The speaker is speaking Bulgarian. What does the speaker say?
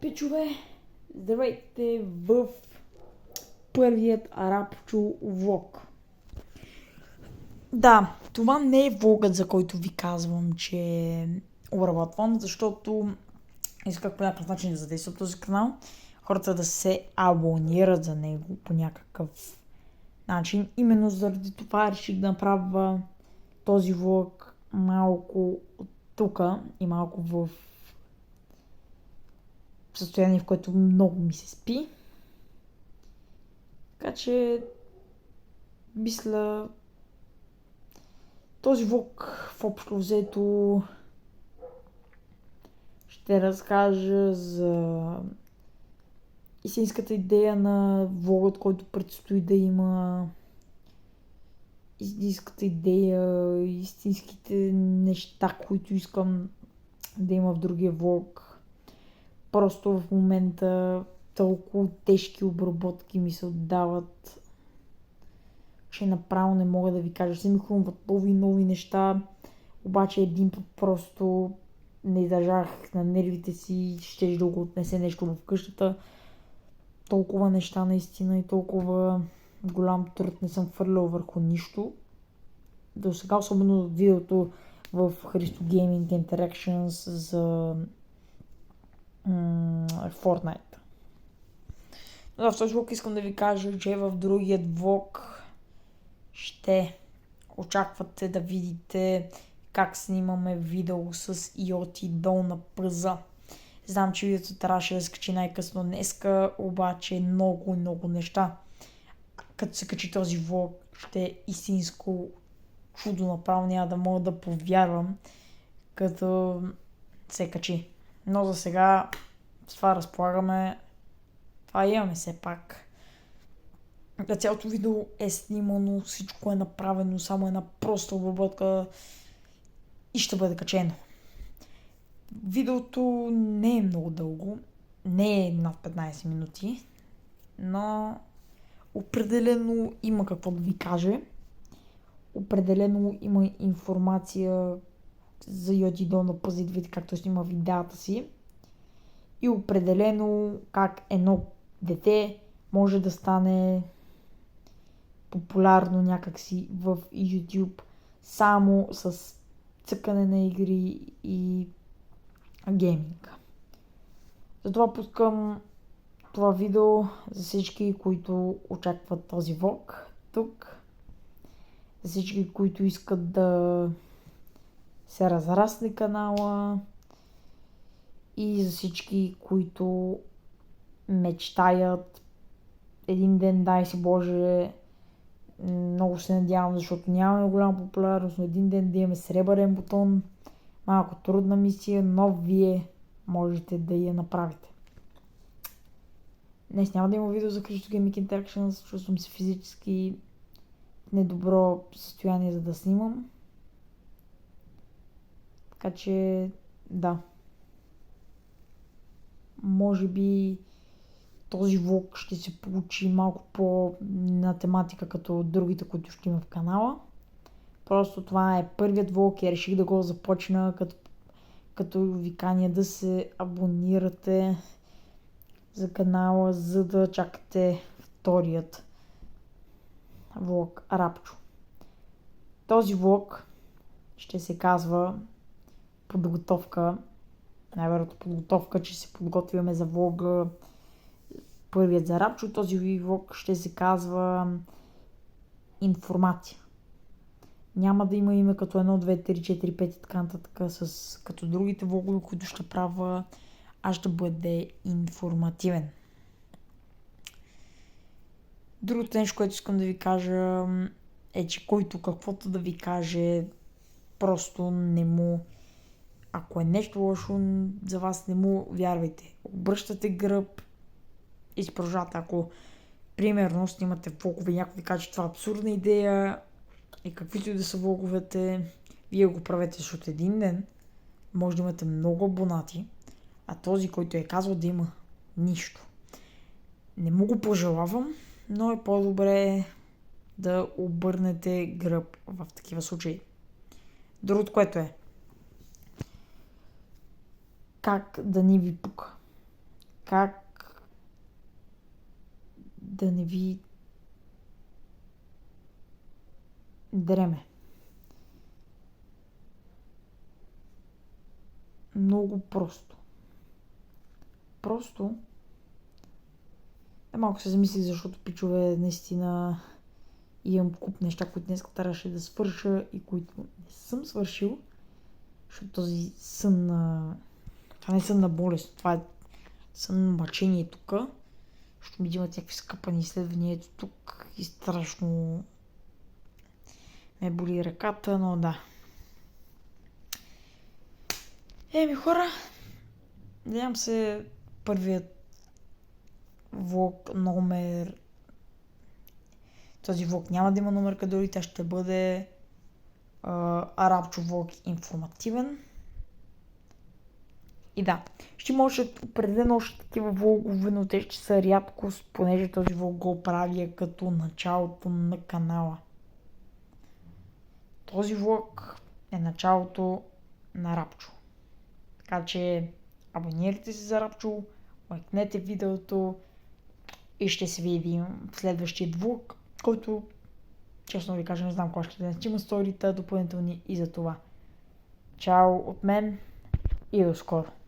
Пичове, здравейте в първият арабчо влог. Да, това не е влогът, за който ви казвам, че обработвам, защото исках по някакъв начин да задействам този канал, хората да се абонират за него по някакъв начин. Именно заради това реших да направя този влог малко от тука и малко в състояние, в което много ми се спи. Така че мисля този влог в общо взето ще разкажа за истинската идея на влогът, който предстои да има, истинската идея, истинските неща, които искам да има в другия влог. Просто в момента толкова тежки обработки ми се отдават, че направо не мога да ви кажа. Ще ми хрумват нови неща, обаче един път просто не издържах на нервите си, ще да го отнесе нещо в къщата. Толкова неща наистина и толкова голям труд не съм хвърлял върху нищо. До сега, особено видеото в Христо Gaming Interactions за Fortnite. Но в този влог искам да ви кажа, че в другият влог ще очаквате да видите как снимаме видео с IoT долна пъза. Знам, че видеото трябваше да скачи най-късно днеска, обаче много неща. Като се качи този влог, ще е истинско чудо, направо няма да мога да повярвам, като се качи. Но за сега с това разполагаме, това имаме все пак. Цялото видео е снимано, всичко е направено, само една проста обработка и ще бъде качено. Видеото не е много дълго, не е над 15 минути, но определено има какво да ви каже. Определено има информация за Йоти Дона Пъзи, да видите как той снима видеята си. И определено как едно дете може да стане популярно някакси в YouTube само с цъкане на игри и гейминг. Затова пускам това видео за всички, които очакват този влог тук. За всички, които искат да се разрасне канала. И за всички, които мечтаят един ден, дай си Боже, много се надявам, защото нямаме голяма популярност, но един ден да имаме сребърен бутон. Малко трудна мисия, но вие можете да я направите. Днес няма да има видео за Христо Gaming Interactions, чувствам се физически недобро състояние, за да снимам. Така че, да. Може би този влог ще се получи малко по-на тематика като другите, които ще има в канала. Просто това е първият влог и реших да го започна като ви каня да се абонирате за канала, за да чакате вторият влог Арабчо. Този влог ще се казва подготовка. Най-вероятно подготовка, че се подготвяме за влога първият за Арабчо. Този влог ще се казва информация. Няма да има име като 1, 2, 3, 4, 5 и така нататък, като другите влогове, които ще правя, аз ще бъде информативен. Другото нещо, което искам да ви кажа е, че който каквото да ви каже, просто не му... Ако е нещо лошо за вас, не му вярвайте. Обръщате гръб и си продължавате. Ако, примерно, снимате влогове и някой ви каже, че това е абсурдна идея и каквито и да са влоговете, вие го правете, защото един ден може да имате много абонати, а този, който е казал, да има нищо. Не му го пожелавам, но е по-добре да обърнете гръб в такива случаи. Другото, което е, как да ни ви пука. как да не ви дреме. Много просто. Просто малко се замислих, защото пичове наистина имам куп неща, които днес трябваше да свърша и които не съм свършил, защото този сън на... Това не е сън на болест, това е сън на мъчение тук, защото ми имат някакви скъпани изследвания ето тук и страшно ме боли ръката, но да. Хора, надявам се първият влог номер... Този влог няма да има номер кадорите, ще бъде арабчо влог информативен. И да, ще може определено още такива влогове, но те ще са рядкост, понеже този влог го правя като началото на канала. Този влог е началото на Рапчо. Така че абонирайте се за Рапчо, лайкнете видеото и ще се видим в следващия влог, който, честно ви кажа, не знам кога ще има сторита допълнителни и за това. Чао от мен и до скоро!